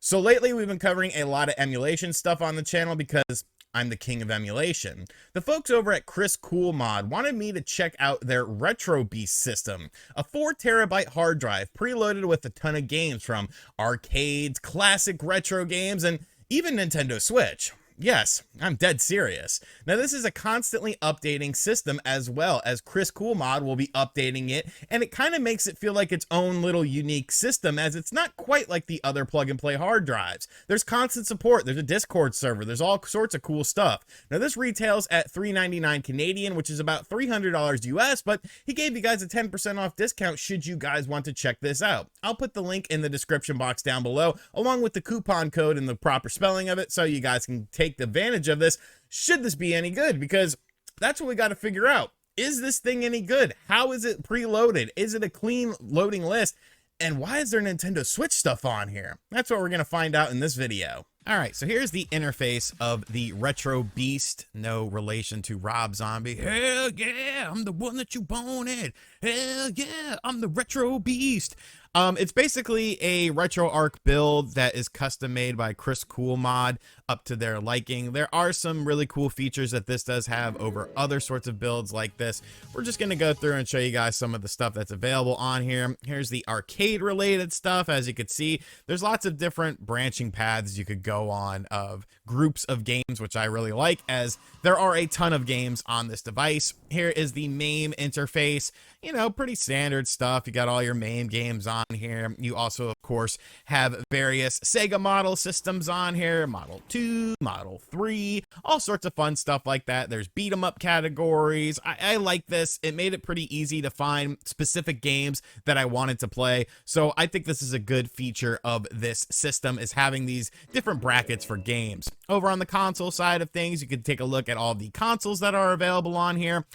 So lately we've been covering a lot of emulation stuff on the channel because I'm the king of emulation. The folks over at Chris Cool Mod wanted me to check out their RetroBeast system, a 4TB hard drive preloaded with a ton of games from arcades, classic retro games, and even Nintendo Switch. Yes, I'm dead serious. Now this is a constantly updating system, as well as Chris Cool Mod will be updating it, and it kind of makes it feel like its own little unique system, as it's not quite like the other plug and play hard drives. There's constant support, there's a Discord server, there's all sorts of cool stuff. Now this retails at $3.99 Canadian, which is about $300 US, but he gave you guys a 10% off discount should you guys want to check this out. I'll put the link in the description box down below, along with the coupon code and the proper spelling of it, so you guys can take advantage of this should this be any good, because that's what we got to figure out. Is this thing any good? How is it preloaded? Is it a clean loading list? And why is there Nintendo Switch stuff on here? That's what we're going to find out in this video. All right, so here's the interface of the RetroBeast, no relation to Rob Zombie. Hell yeah, I'm the one that you wanted. Hell yeah, I'm the RetroBeast. It's basically a RetroArch build that is custom made by Chris Cool Mod up to their liking. There are some really cool features that this does have over other sorts of builds like this. We're just going to go through and show you guys some of the stuff that's available on here. Here's the arcade related stuff. As you can see, there's lots of different branching paths you could go on of groups of games, which I really like, as there are a ton of games on this device. Here is the MAME interface. You know, pretty standard stuff. You got all your MAME games on here. You also, of course, have various Sega model systems on here. Model 2, Model 3, all sorts of fun stuff like that. There's beat 'em up categories. I like this. It made it pretty easy to find specific games that I wanted to play. So I think this is a good feature of this system, is having these different brackets for games. Over on the console side of things, you can take a look at all the consoles that are available on here.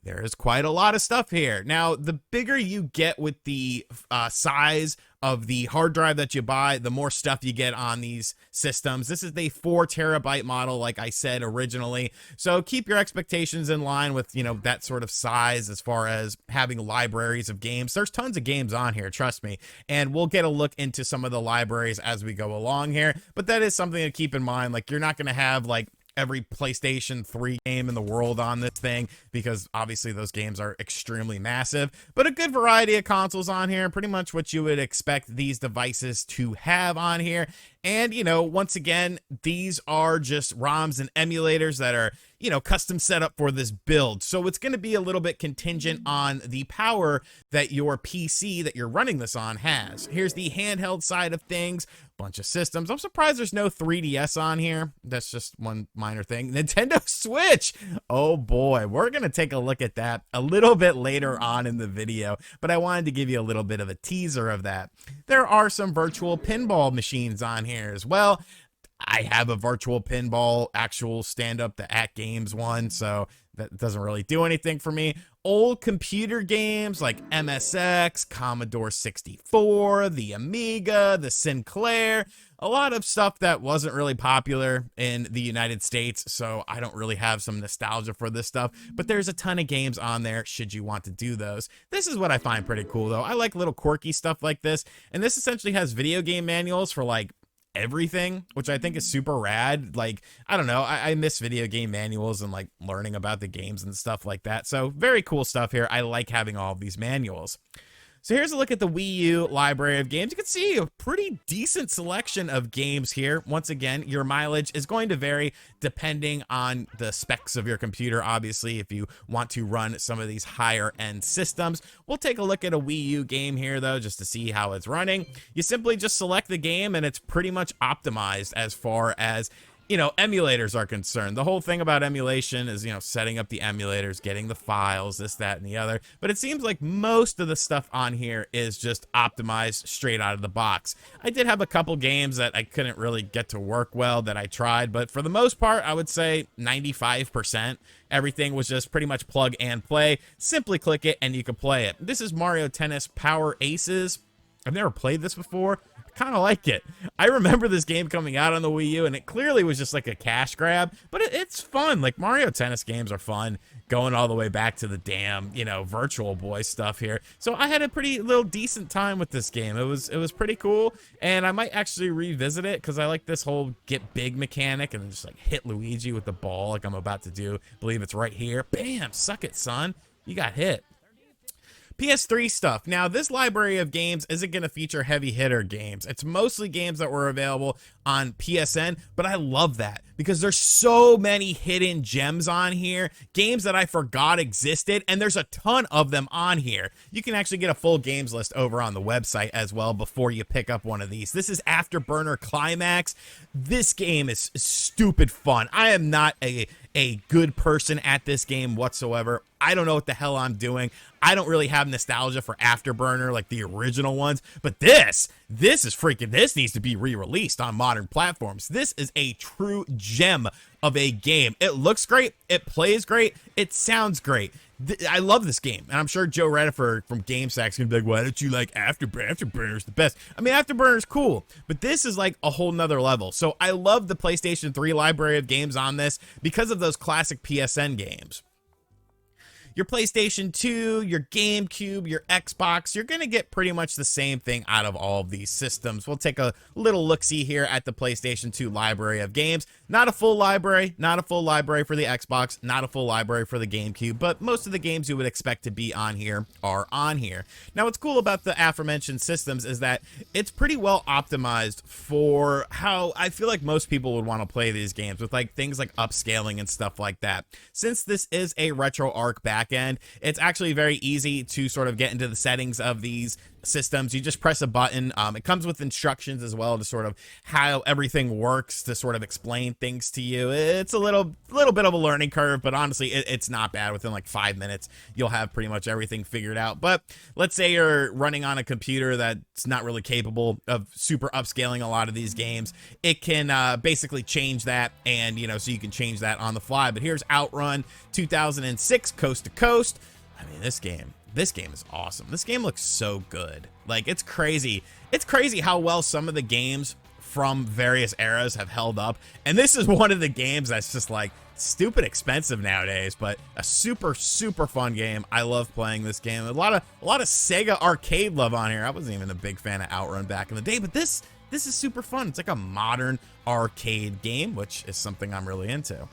There is quite a lot of stuff here. Now, the bigger you get with the size of the hard drive that you buy, the more stuff you get on these systems. This is the 4TB model, like I said originally. So keep your expectations in line with, you know, that sort of size as far as having libraries of games. There's tons of games on here, trust me. And we'll get a look into some of the libraries as we go along here. But that is something to keep in mind. Like, you're not going to have, like, every PlayStation 3 game in the world on this thing, because obviously those games are extremely massive, but a good variety of consoles on here, pretty much what you would expect these devices to have on here. And, you know, once again, these are just ROMs and emulators that are, you know, custom set up for this build. So it's going to be a little bit contingent on the power that your PC that you're running this on has. Here's the handheld side of things. Bunch of systems. I'm surprised there's no 3DS on here. That's just one minor thing. Nintendo Switch. Oh boy, we're going to take a look at that a little bit later on in the video, but I wanted to give you a little bit of a teaser of that. There are some virtual pinball machines on here as well. I have a virtual pinball actual stand-up, the At Games one, so that doesn't really do anything for me. Old computer games like MSX, Commodore 64, the Amiga, the Sinclair, a lot of stuff that wasn't really popular in the United States, so I don't really have some nostalgia for this stuff, but there's a ton of games on there should you want to do those. This is what I find pretty cool, though. I like little quirky stuff like this, and this essentially has video game manuals for, like, everything, which I think is super rad. Like, I don't know, I miss video game manuals and, like, learning about the games and stuff like that. So very cool stuff here. I like having all of these manuals. So here's a look at the Wii U library of games. You can see a pretty decent selection of games here. Once again, your mileage is going to vary depending on the specs of your computer. Obviously, if you want to run some of these higher end systems, we'll take a look at a Wii U game here, though, just to see how it's running. You simply just select the game and it's pretty much optimized as far as, you know, emulators are concerned. The whole thing about emulation is, you know, setting up the emulators, getting the files, this, that, and the other. But it seems like most of the stuff on here is just optimized straight out of the box. I did have a couple games that I couldn't really get to work well that I tried, but for the most part, I would say 95%. Everything was just pretty much plug and play. Simply click it and you can play it. This is Mario Tennis Power Aces. I've never played this before. Kind of like it. I remember this game coming out on the Wii U, and it clearly was just like a cash grab, but it's fun. Like, Mario Tennis games are fun. going all the way back to the damn, you know, Virtual Boy stuff here. So I had a pretty little decent time with this game. It was pretty cool, and I might actually revisit it because I like this whole get big mechanic and then just like hit Luigi with the ball like I'm about to do. I believe it's right here. Bam! Suck it, son. You got hit. PS3 stuff. Now, this library of games isn't going to feature heavy hitter games. It's mostly games that were available on PSN, but I love that because there's so many hidden gems on here, games that I forgot existed, and there's a ton of them on here. You can actually get a full games list over on the website as well before you pick up one of these. This is Afterburner Climax. This game is stupid fun. I am not a good person at this game whatsoever. I don't know what the hell I'm doing. I don't really have nostalgia for Afterburner like the original ones, but this is freaking, this needs to be re-released on modern platforms. This is a true gem of a game. It looks great, it plays great, it sounds great. I love this game, and I'm sure Joe Rediford from GameSack's gonna be like, why don't you like Afterburner? Afterburner's the best. I mean, Afterburner's cool, but this is like a whole nother level. So I love the PlayStation 3 library of games on this because of those classic PSN games. Your PlayStation 2, your GameCube, your Xbox, you're going to get pretty much the same thing out of all of these systems. We'll take a little look-see here at the PlayStation 2 library of games. Not a full library, not a full library for the Xbox, not a full library for the GameCube, but most of the games you would expect to be on here are on here. Now, what's cool about the aforementioned systems is that it's pretty well optimized for how I feel like most people would want to play these games, with like things like upscaling and stuff like that. Since this is a RetroArch backend, it's actually very easy to sort of get into the settings of these systems. You just press a button. It comes with instructions as well to sort of how everything works, to sort of explain things to you. It's a little bit of a learning curve, but honestly, it's not bad. Within like 5 minutes, you'll have pretty much everything figured out. But let's say you're running on a computer that's not really capable of super upscaling a lot of these games. It can basically change that, and you know, so you can change that on the fly. But here's Outrun 2006 Coast to Coast. I mean, this game is awesome. This game looks so good. Like, it's crazy. It's crazy how well some of the games from various eras have held up. And this is one of the games that's just like stupid expensive nowadays, but a super, super fun game. I love playing this game. A lot of Sega arcade love on here. I wasn't even a big fan of Outrun back in the day, but this is super fun. It's like a modern arcade game, which is something I'm really into.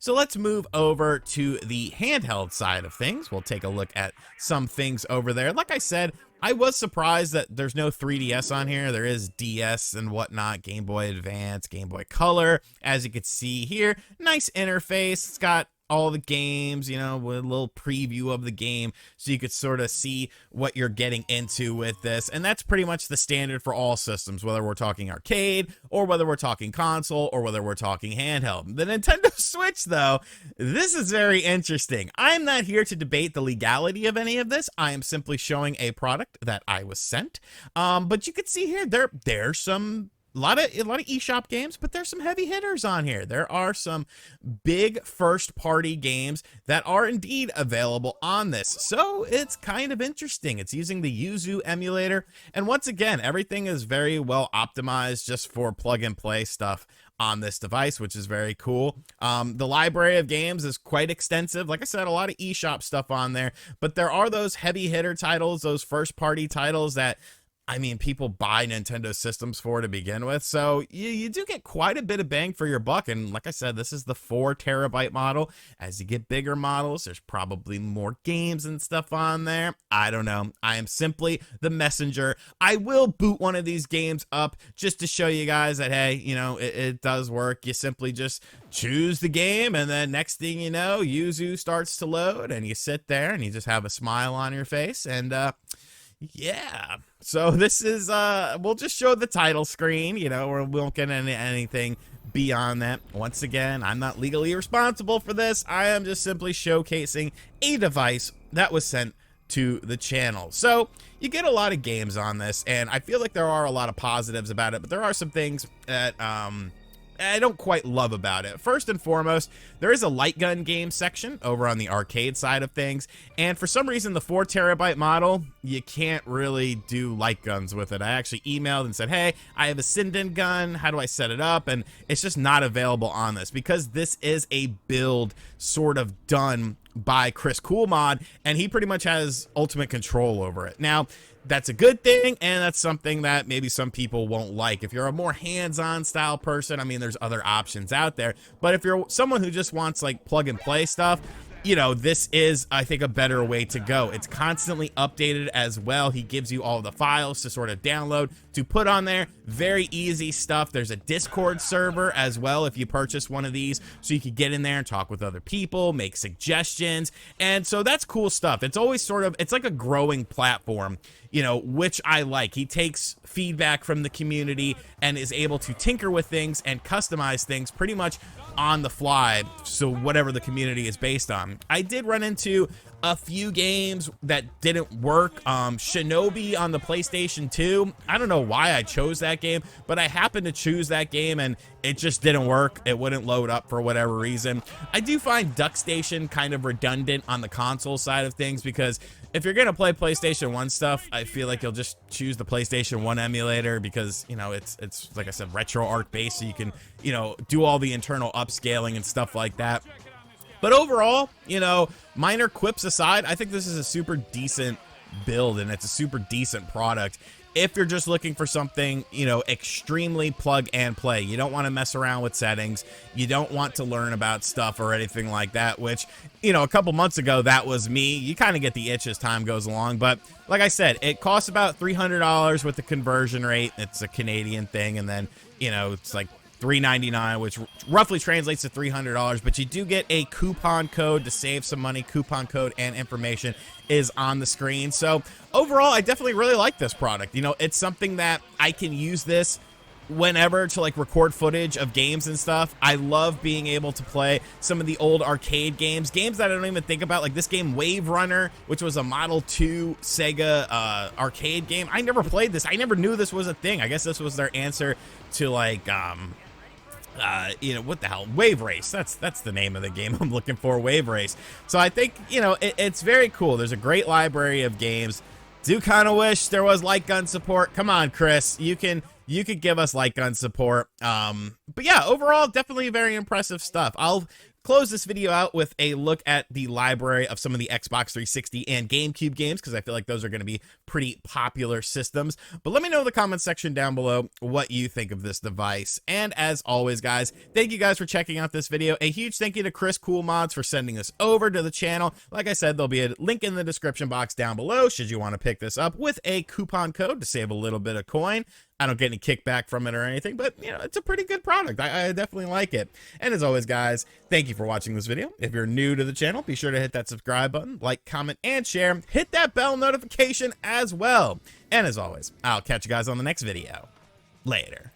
So let's move over to the handheld side of things. We'll take a look at some things over there. Like I said, I was surprised that there's no 3DS on here. There is DS and whatnot, Game Boy Advance, Game Boy Color. As you can see here, nice interface. It's got all the games, you know, with a little preview of the game, so you could sort of see what you're getting into with this. And that's pretty much the standard for all systems, whether we're talking arcade or whether we're talking console or whether we're talking handheld. The Nintendo Switch, though, this is very interesting. I'm not here to debate the legality of any of this. I am simply showing a product that I was sent. But you can see here, there's some a lot of eShop games, but there's some heavy hitters on here. There are some big first-party games that are indeed available on this. So it's kind of interesting. It's using the Yuzu emulator. And once again, everything is very well optimized just for plug-and-play stuff on this device, which is very cool. The library of games is quite extensive. Like I said, a lot of eShop stuff on there. But there are those heavy hitter titles, those first-party titles that, I mean, people buy Nintendo systems for to begin with, so you do get quite a bit of bang for your buck. And like I said, this is the 4 terabyte model. As you get bigger models, there's probably more games and stuff on there. I don't know. I am simply the messenger. I will boot one of these games up just to show you guys that, hey, you know, it does work. You simply just choose the game, and then next thing you know, Yuzu starts to load, and you sit there, and you just have a smile on your face, and yeah, so this is, we'll just show the title screen, you know, we won't get anything beyond that. Once again, I'm not legally responsible for this. I am just simply showcasing a device that was sent to the channel. So you get a lot of games on this, and I feel like there are a lot of positives about it, but there are some things that, I don't quite love about it. First and foremost, there is a light gun game section over on the arcade side of things, and for some reason the 4TB model, you can't really do light guns with it. I actually emailed and said, hey, I have a Sinden gun, how do I set it up? And it's just not available on this because this is a build sort of done by Chris Coolmod, and he pretty much has ultimate control over it. Now, that's a good thing, and that's something that maybe some people won't like. If you're a more hands-on style person, I mean, there's other options out there. But if you're someone who just wants like plug and play stuff, you know, this is, I think, a better way to go. It's constantly updated as well. He gives you all the files to sort of download, to put on there. Very easy stuff. There's a Discord server as well if you purchase one of these, so you can get in there and talk with other people, make suggestions, and so that's cool stuff. It's always sort of, it's like a growing platform, you know, which I like. He takes feedback from the community and is able to tinker with things and customize things pretty much on the fly, so whatever the community is based on. I did run into a few games that didn't work. Shinobi on the PlayStation 2, I don't know why I chose that game, but I happened to choose that game and it just didn't work. It wouldn't load up for whatever reason. I do find Duck Station kind of redundant on the console side of things, because if you're gonna play PlayStation 1 stuff, I feel like you'll just choose the PlayStation 1 emulator, because, you know, it's like I said, RetroArch based, so you can, you know, do all the internal upscaling and stuff like that. But overall, you know, minor quips aside, I think this is a super decent build, and it's a super decent product. If you're just looking for something, you know, extremely plug and play, you don't want to mess around with settings, you don't want to learn about stuff or anything like that, which, you know, a couple months ago, that was me. You kind of get the itch as time goes along, but like I said, it costs about $300 with the conversion rate. It's a Canadian thing, and then, you know, it's like $3.99, which roughly translates to $300, but you do get a coupon code to save some money. Coupon code and information is on the screen. So overall, I definitely really like this product. You know, it's something that I can use this whenever to like record footage of games and stuff. I love being able to play some of the old arcade games that I don't even think about, like this game Wave Runner, which was a Model 2 Sega arcade game. I never played this. I never knew this was a thing. I guess this was their answer to like you know, what the hell, Wave Race. That's the name of the game I'm looking for, Wave Race. So I think, you know, it's very cool. There's a great library of games. Do kind of wish there was light gun support. Come on, Chris, you could give us light gun support. But yeah, overall, definitely very impressive stuff. I'll close this video out with a look at the library of some of the Xbox 360 and GameCube games, because I feel like those are going to be pretty popular systems. But let me know in the comment section down below what you think of this device. And as always, guys, thank you guys for checking out this video. A huge thank you to Chris Coolmods for sending this over to the channel. Like I said, there'll be a link in the description box down below should you want to pick this up with a coupon code to save a little bit of coin. I don't get any kickback from it or anything, but, you know, it's a pretty good product. I definitely like it. And as always, guys, thank you for watching this video. If you're new to the channel, be sure to hit that subscribe button, like, comment, and share. Hit that bell notification as well. And as always, I'll catch you guys on the next video. Later.